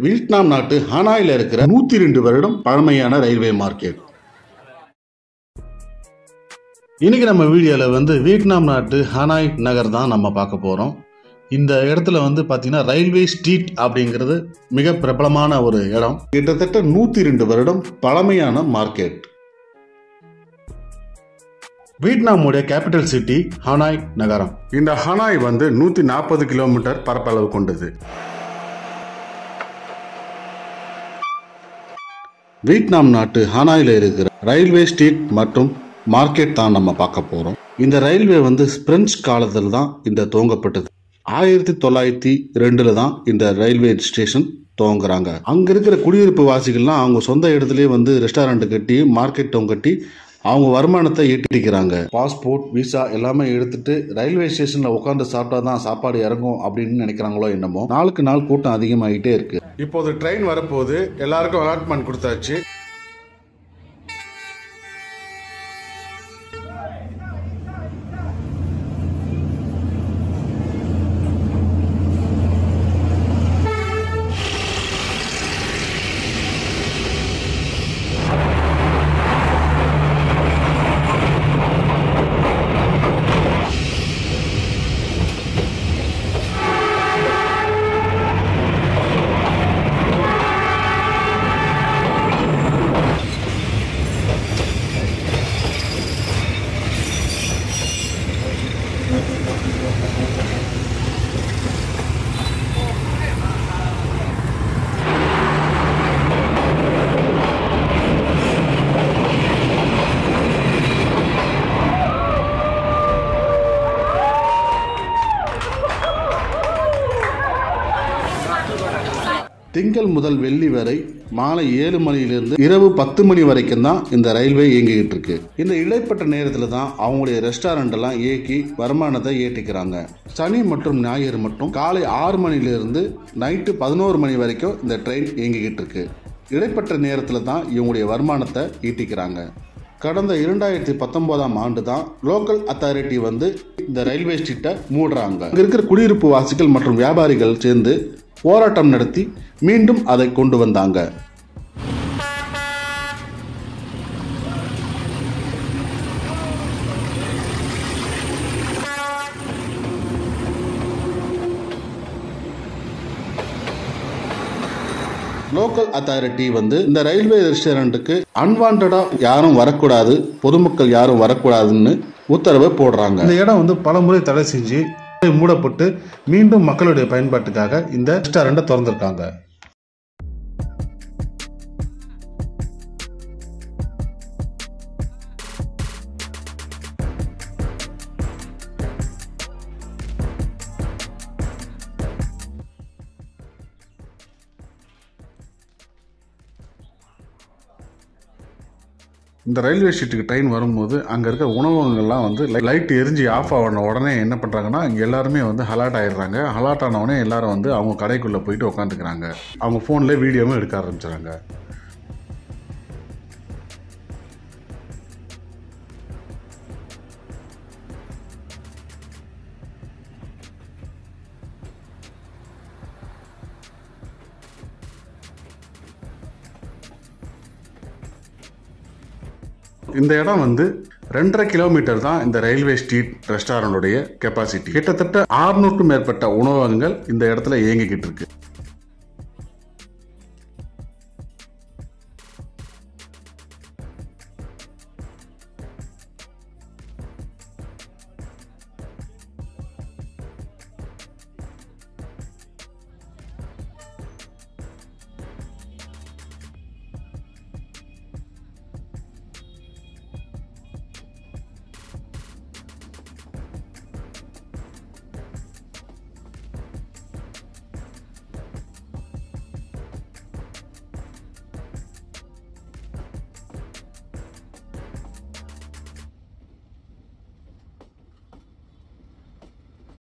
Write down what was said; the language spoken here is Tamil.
வியட்நாம் நாட்டு ஹனாயில இருக்கிற 102 வருடம் பழமையான ரயில்வே மார்க்கெட். இன்னைக்கு நம்ம வீடியோல வியட்நாம் நாட்டு ஹனாய் நகர் தான் நம்ம பார்க்க போறோம். இந்த இடத்துல பாத்தீங்கன்னா ரயில்வே ஸ்ட்ரீட் அப்படிங்கிறது மிக பிரபலமான ஒரு இடம். கிட்டத்தட்ட 102 வருடம் பழமையான மார்க்கெட். வியட்நாமுடைய கேபிட்டல் சிட்டி ஹனாய் நகரம். இந்த ஹனாய் 140 கிலோமீட்டர் பரப்பளவு கொண்டது. வியட்நாம் நாட்டு ஹனாயில இருக்கிற ரயில்வே ஸ்ட்ரீட் மற்றும் மார்க்கெட் தான் நம்ம பார்க்க போறோம். இந்த ரயில்வே பிரெஞ்சு காலத்தில் தான் இந்த துவங்கப்பட்டது. 1902 தான் இந்த ரயில்வே ஸ்டேஷன் துவங்குறாங்க. அங்க இருக்கிற குடியிருப்பு வாசிகள்லாம் அவங்க சொந்த இடத்துலயே ரெஸ்டாரண்ட் கட்டி மார்க்கெட் கட்டி அவங்க வருமானத்தை ஈட்டிக்கிறாங்க. பாஸ்போர்ட் விசா எல்லாமே எடுத்துட்டு ரயில்வே ஸ்டேஷன்ல உட்காந்து சாப்பிட்டா தான் சாப்பாடு இறங்கும் அப்படின்னு நினைக்கிறாங்களோ என்னமோ. நாளுக்கு நாள் கூட்டம் அதிகமாகிட்டே இருக்கு. இப்போது ட்ரெயின் வரப்போது, எல்லாருக்கும் அலாட்மெண்ட் கொடுத்தாச்சு. திங்கள் முதல் வெள்ளி வரை மாலை 7 மணியிலிருந்து இரவு 10 மணி வரைக்கும் தான் இந்த ரயில்வே இயங்கிட்டு இருக்கு. இந்த இடைப்பட்ட நேரத்தில் தான் அவங்களுடைய ரெஸ்டாரண்ட் எல்லாம் இயக்கி வருமானத்தை ஏற்றிக்கிறாங்க. சனி மற்றும் ஞாயிறு மட்டும் காலை 6 மணிலிருந்து நைட்டு 11 மணி வரைக்கும் இந்த ட்ரெயின் இயங்கிக்கிட்டு இருக்கு. இடைப்பட்ட நேரத்தில் தான் இவங்களுடைய வருமானத்தை ஈட்டிக்கிறாங்க. கடந்த 2019ஆம் ஆண்டு தான் லோக்கல் அத்தாரிட்டி இந்த ரயில்வே ஸ்ட்ரீட்டை மூடுறாங்க. அங்க இருக்கிற குடியிருப்பு வாசிகள் மற்றும் வியாபாரிகள் சேர்ந்து போராட்டம் நடத்தி மீண்டும் அதை கொண்டு வந்தாங்க. லோக்கல் அத்தாரிட்டி இந்த ரயில்வே ரெஸ்டாரண்ட்டுக்கு அன்வான்டா யாரும் வரக்கூடாது, பொதுமக்கள் யாரும் வரக்கூடாதுன்னு உத்தரவு போடுறாங்க. இந்த இடம் பல முறை தடை செஞ்சு மூடப்பட்டு மீண்டும் மக்களுடைய பயன்பாட்டுக்காக இந்த ரெஸ்டாரண்ட்டை திறந்திருக்காங்க. இந்த ரயில்வே ஸ்டேஷனுக்கு ட்ரெயின் வரும்போது அங்கே இருக்க உணவகங்கள்லாம் லைட் எரிஞ்சு ஆஃப் ஆன உடனே என்ன பண்ணுறாங்கன்னா இங்கே எல்லாருமே அலர்ட் ஆயிடுறாங்க. அலர்ட் ஆன உடனே எல்லாரும் அவங்க கடைக்குள்ளே போயிட்டு உட்காந்துக்கிறாங்க. அவங்க ஃபோனில் வீடியோவும் எடுக்க ஆரம்பிச்சுறாங்க. இந்த இடம் 2.5 கிலோமீட்டர் தான் இந்த ரயில்வே ஸ்ட்ரீட் ரெஸ்டாரண்டுடைய கெப்பாசிட்டி. கிட்டத்தட்ட 600க்கும் மேற்பட்ட உணவகங்கள் இந்த இடத்துல இயங்கிக்கிட்டு இருக்கு.